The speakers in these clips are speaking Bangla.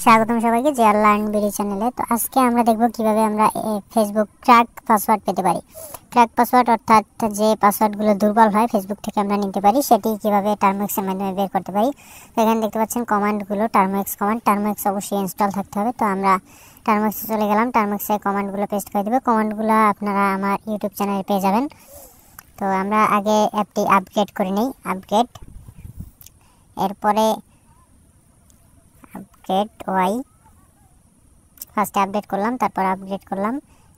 স্বাগতম সবাইকে জিয়ার লার্ন বিডি চ্যানেলে। তো আজকে আমরা দেখব কিভাবে আমরা ফেসবুক ক্র্যাক পাসওয়ার্ড পেতে পারি। ক্র্যাক পাসওয়ার্ড অর্থাৎ যে পাসওয়ার্ডগুলো দুর্বল হয় ফেসবুক থেকে আমরা নিতে পারি, সেটি কিভাবে টার্মোএক্সের মাধ্যমে বের করতে পারি। তো এখানে দেখতে পাচ্ছেন কমান্ডগুলো, টার্মোএক্স কমান্ড। টার্মোএক্স অবশ্যই ইনস্টল থাকতে হবে। তো আমরা টার্মোএক্সে চলে গেলাম, টার্মোএক্সে কমান্ডগুলো পেস্ট করে দেবো। কমান্ডগুলো আপনারা আমার ইউটিউব চ্যানেলে পেয়ে যাবেন। তো আমরা আগে অ্যাপটি আপগ্রেড করে নিই, আপগ্রেড, এরপরে আপগ্রেড ওয়াই, ফার্স্টে আপডেট করলাম, তারপর আপগ্রেড করলাম,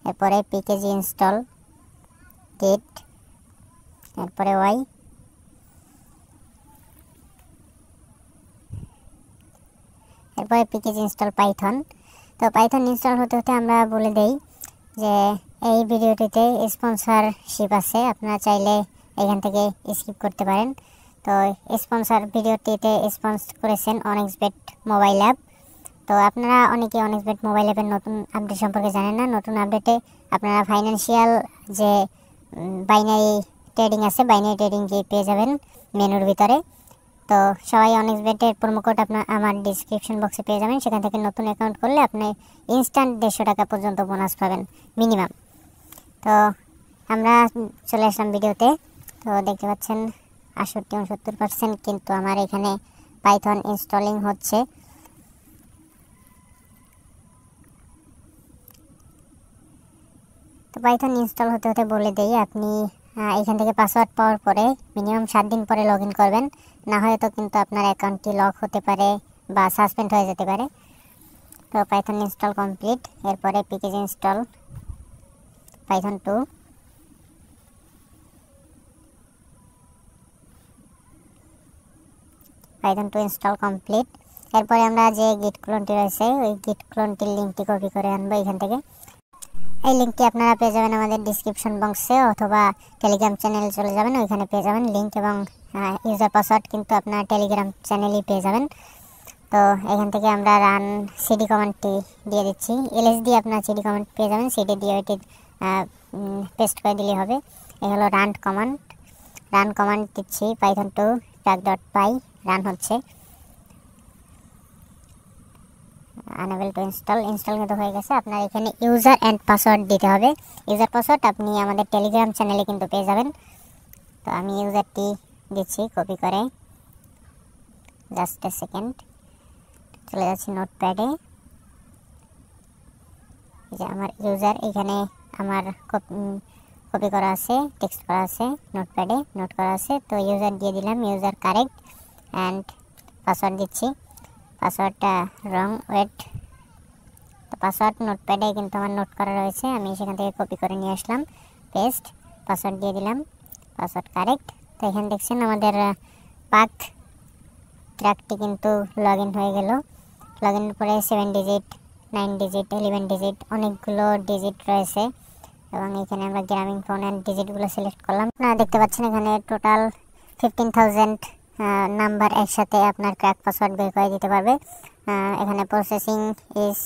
এরপরে পিকেজি ইনস্টল গেট, এরপরে ওয়াই, এরপরে পিকেজি ইনস্টল পাইথন। তো পাইথন ইনস্টল হতে হতে আমরা বলে দেই যে এই ভিডিওটিতে স্পন্সরশিপ আছে, আপনারা চাইলে এখান থেকে স্কিপ করতে পারেন। তো স্পন্সর ভিডিওটিতে স্পন্সর করেছেন অনেক্সবেট মোবাইল অ্যাপ। তো আপনারা অনেকে অনেক্সবেট মোবাইল অ্যাপের নতুন আপডেট সম্পর্কে জানেন না। নতুন আপডেটে আপনারা ফাইন্যান্সিয়াল যে বাইনারি ট্রেডিং আছে, বাইনারি ট্রেডিং কি পেয়ে যাবেন মেনুর ভিতরে। তো সবাই অনেক্সবেটের প্রোমো কোড আপনার আমার ডিসক্রিপশন বক্সে পেয়ে যাবেন। সেখান থেকে নতুন অ্যাকাউন্ট করলে আপনি ইনস্ট্যান্ট 150 টাকা পর্যন্ত বোনাস পাবেন মিনিমাম। তো আমরা চলে আসলাম ভিডিওতে। তো দেখতে পাচ্ছেন 68-69% কিন্তু আমার এখানে পাইথন ইনস্টলিং হচ্ছে। তো পাইথন ইনস্টল হতে হতে বলে দেই, আপনি এখান থেকে পাসওয়ার্ড পাওয়ার পরে মিনিমাম 7 দিন পরে লগ ইন করবেন, না হয়তো কিন্তু আপনার অ্যাকাউন্টটি লক হতে পারে বা সাসপেন্ড হয়ে যেতে পারে। তো পাইথন ইনস্টল কমপ্লিট, এরপরে package install Python 2, Python 2 install complete. এরপরে আমরা যে গিট ক্লোনটি রয়েছে ওই গিট ক্লোনটির লিঙ্কটি কপি করে আনবো এখান থেকে। এই লিঙ্কটি আপনারা পেয়ে যাবেন আমাদের ডিসক্রিপশন বক্সে, অথবা টেলিগ্রাম চ্যানেলে চলে যাবেন, ওইখানে পেয়ে যাবেন লিঙ্ক, এবং ইউজার পাসওয়ার্ড কিন্তু আপনার টেলিগ্রাম চ্যানেলেই পেয়ে যাবেন। তো এখান থেকে আমরা রান সিডি কমান্ডটি দিয়ে দিচ্ছি, এলএস দিয়ে আপনার সিডি কমান্ড পেয়ে যাবেন, সিডি দিয়ে ওইটি পেস্ট করে দিলেই হবে। এই হলো রান কমান্ড, রান কমান্ড দিচ্ছি পাইথন 2 crack.py, রান হচ্ছে। আনএবল টু ইনস্টল, ইনস্টল কিন্তু হয়ে গেছে। আপনার এখানে ইউজার অ্যান্ড পাসওয়ার্ড দিতে হবে। ইউজার পাসওয়ার্ড আপনি আমাদের টেলিগ্রাম চ্যানেলে কিন্তু পেয়ে যাবেন। তো আমি ইউজারটি দিচ্ছি কপি করে, জাস্ট এ সেকেন্ড। চলে যাচ্ছি নোটপ্যাডে, যে আমার ইউজার এখানে আমার কপি করা আছে, টেক্সট করা আছে, নোটপ্যাডে নোট করা আছে। তো ইউজার দিয়ে দিলাম, ইউজার কারেক্ট, অ্যান্ড পাসওয়ার্ড দিচ্ছি, পাসওয়ার্ডটা রং, ওয়েট। তো পাসওয়ার্ড নোটপ্যাডে কিন্তু আমার নোট করা রয়েছে, আমি সেখান থেকে কপি করে নিয়ে আসলাম, পেস্ট, পাসওয়ার্ড দিয়ে দিলাম, পাসওয়ার্ড কারেক্ট। তো এখানে দেখছেন আমাদের পাক ক্র্যাকটি কিন্তু লগ ইন হয়ে গেল। লগ ইনের পরে 7 ডিজিট, 9 ডিজিট, 11 ডিজিট অনেকগুলো ডিজিট রয়েছে, এবং এখানে আমরা গ্রামীণ ফোন অ্যান্ড ডিজিটগুলো সিলেক্ট করলাম। আপনারা দেখতে পাচ্ছেন এখানে টোটাল 15,000 নাম্বার একসাথে আপনার ক্র্যাক পাসওয়ার্ড বের করে দিতে পারবে। এখানে প্রসেসিং ইজ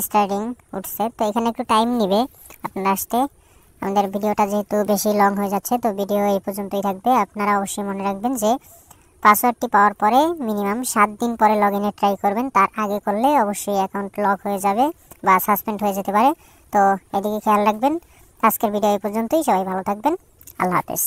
স্টার্টিং উঠছে, তো এখানে একটু টাইম নেবে আপনার আসতে। আমাদের ভিডিওটা যেহেতু বেশি লং হয়ে যাচ্ছে, তো ভিডিও এই পর্যন্তই থাকবে। আপনারা অবশ্যই মনে রাখবেন যে পাসওয়ার্ডটি পাওয়ার পরে মিনিমাম 7 দিন পরে লগ ইনে ট্রাই করবেন, তার আগে করলে অবশ্যই অ্যাকাউন্ট লক হয়ে যাবে বা সাসপেন্ড হয়ে যেতে পারে। তো এদিকে খেয়াল রাখবেন। আজকের ভিডিও এই পর্যন্তই, সবাই ভালো থাকবেন, আল্লাহ হাফেজ।